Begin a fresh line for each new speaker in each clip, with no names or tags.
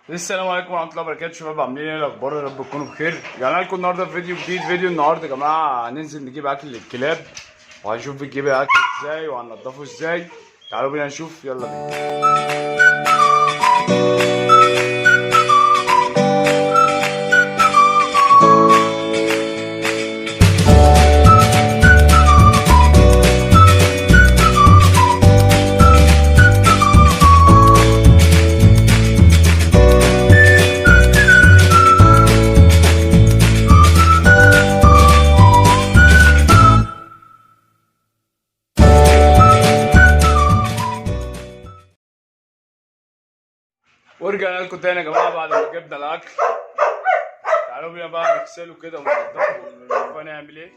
السلام عليكم ورحمه الله وبركاته. شباب عاملين ايه الاخبار؟ يا رب تكونوا بخير. جايين لكم النهارده في فيديو جديد. فيديو النهارده يا جماعه هننزل نجيب اكل للكلاب، وهنشوف بتجيب الاكل ازاي وهننضفه ازاي. تعالوا بينا نشوف، يلا بينا. ورجعنا لكم تاني يا جماعه بعد ما جبنا الاكل. تعالوا بينا بقى نغسله كده وننضفه ونشوف هنعمل ايه.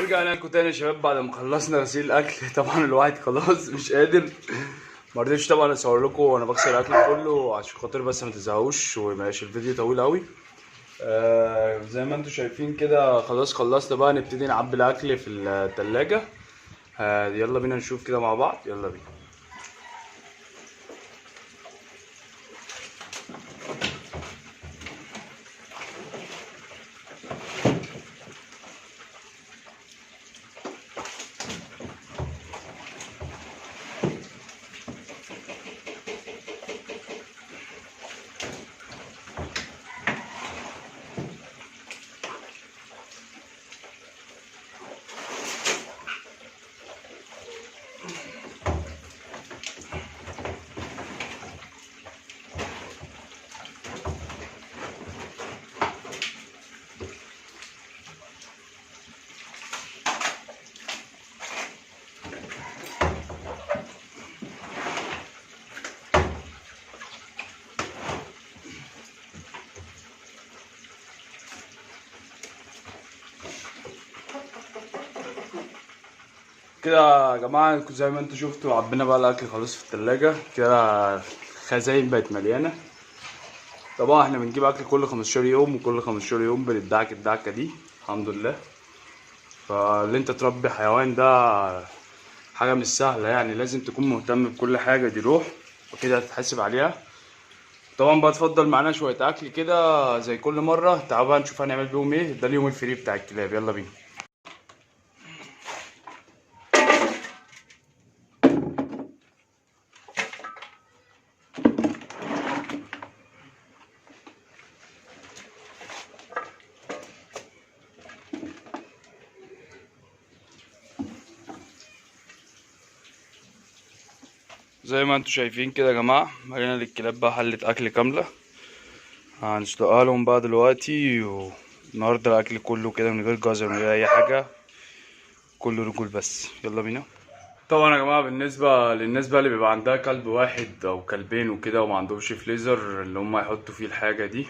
رجعنا لكم تاني يا شباب بعد ما خلصنا غسيل الاكل. طبعا الواحد خلاص مش قادر، ما رضيتش طبعا اصور لكم وانا بغسل الاكل كله عشان خاطر بس ما تزهقوش وما يبقاش الفيديو طويل قوي. زي ما انتم شايفين كده خلاص خلصنا بقى نبتدي نعبي الاكل في التلاجة. يلا بينا نشوف كده مع بعض، يلا بينا. كده يا جماعه زي ما انتم شفتوا عبينا بقى الاكل خلاص في التلاجة كده. الخزاين بقت مليانه. طبعا احنا بنجيب اكل كل 15 يوم، وكل 15 يوم بندعك الدعكه دي الحمد لله. فاللي انت تربي حيوان ده حاجه مش سهله، يعني لازم تكون مهتم بكل حاجه، دي روح وكده هتتحاسب عليها. طبعا بقى اتفضل معانا شويه اكل كده زي كل مره. تعالوا بقى نشوف هنعمل بيهم ايه. ده اليوم الفري بتاع الكلاب، يلا بينا. زي ما انتوا شايفين كده يا جماعه، ملينا للكلاب بقى حله اكل كامله، هنسلقها لهم بقى دلوقتي. والنهارده الاكل كله كده من غير جزر من غير اي حاجه، كله رجول بس. يلا بينا. طبعا يا جماعه بالنسبه للناس بقى اللي بيبقى عندها كلب واحد او كلبين وكده وما عندهمش فريزر اللي هم يحطوا فيه الحاجه دي،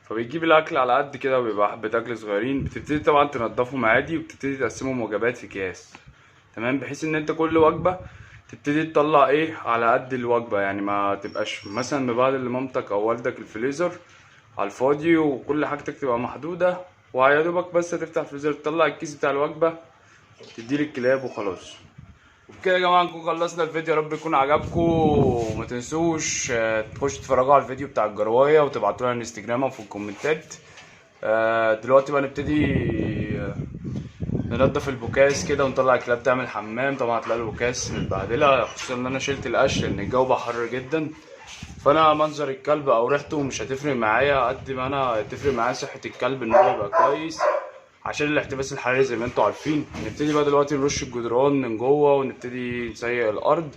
فبتجيب الاكل على قد كده وبيبقى حبه اكل صغيرين. بتبتدي طبعا تنضفهم عادي وبتبتدي تقسمهم وجبات في اكياس، تمام، بحيث ان انت كل وجبه تبتدي تطلع ايه على قد الوجبه، يعني ما تبقاش مثلا مبهدل لمامتك او والدك الفريزر على الفاضي وكل حاجتك تبقى محدوده، ويا دوبك بس تفتح الفريزر تطلع الكيس بتاع الوجبه تديه للكلاب وخلاص. وبكده يا جماعه نكون خلصنا الفيديو، يا رب يكون عجبكم. وما تنسوش تخشوا تتفرجوا على الفيديو بتاع الجروايه وتبعتوا لنا الانستجرام في الكومنتات. دلوقتي بقى نبتدي ننضف البوكاس كده ونطلع الكلاب تعمل حمام. طبعا هتلاقي البوكاس متبهدله، خصوصا ان انا شلت القش لان الجو بقى حر جدا، فانا منظر الكلب او ريحته مش هتفرق معايا قد ما انا هتفرق معايا صحه الكلب ان هو يبقى كويس عشان الاحتباس الحراري زي ما انتوا عارفين. نبتدي بقى دلوقتي نرش الجدران من جوه ونبتدي نسيق الارض.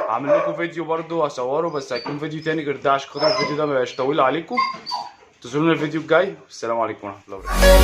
هعمل لكم فيديو برضو هصوره بس هيكون فيديو تاني غير ده عشان خاطر الفيديو ده ميبقاش طويل عليكم. انتظرونا الفيديو الجاي، والسلام عليكم ورحمه الله وبركاته.